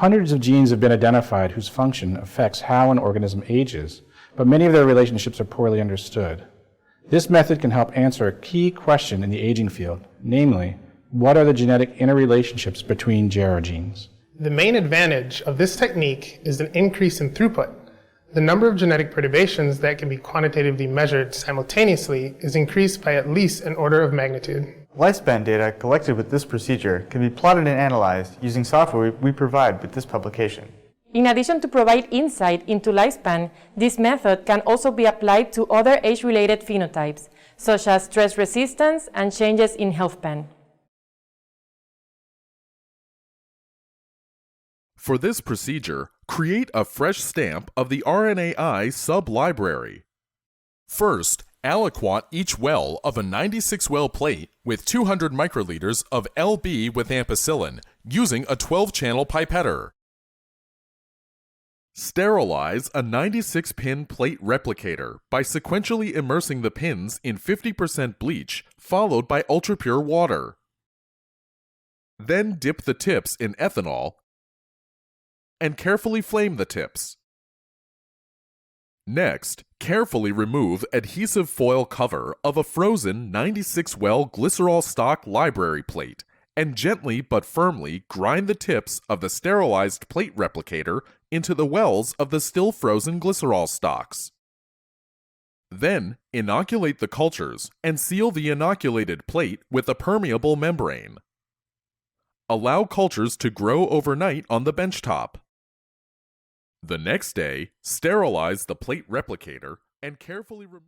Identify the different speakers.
Speaker 1: Hundreds of genes have been identified whose function affects how an organism ages, but many of their relationships are poorly understood. This method can help answer a key question in the aging field, namely, what are the genetic interrelationships between GERA genes?
Speaker 2: The main advantage of this technique is an increase in throughput. The number of genetic perturbations that can be quantitatively measured simultaneously is increased by at least an order of magnitude.
Speaker 3: Lifespan data collected with this procedure can be plotted and analyzed using software we provide with this publication.
Speaker 4: In addition to provide insight into lifespan, this method can also be applied to other age-related phenotypes, such as stress resistance and changes in healthspan.
Speaker 5: For this procedure, create a fresh stamp of the RNAi sub-library. First, aliquot each well of a 96-well plate with 200 microliters of LB with ampicillin using a 12-channel pipetter. Sterilize a 96-pin plate replicator by sequentially immersing the pins in 50% bleach followed by ultrapure water. Then dip the tips in ethanol and carefully flame the tips. Next, carefully remove adhesive foil cover of a frozen 96-well glycerol stock library plate and gently but firmly grind the tips of the sterilized plate replicator into the wells of the still frozen glycerol stocks. Then, inoculate the cultures and seal the inoculated plate with a permeable membrane. Allow cultures to grow overnight on the benchtop. The next day, sterilize the plate replicator and carefully remove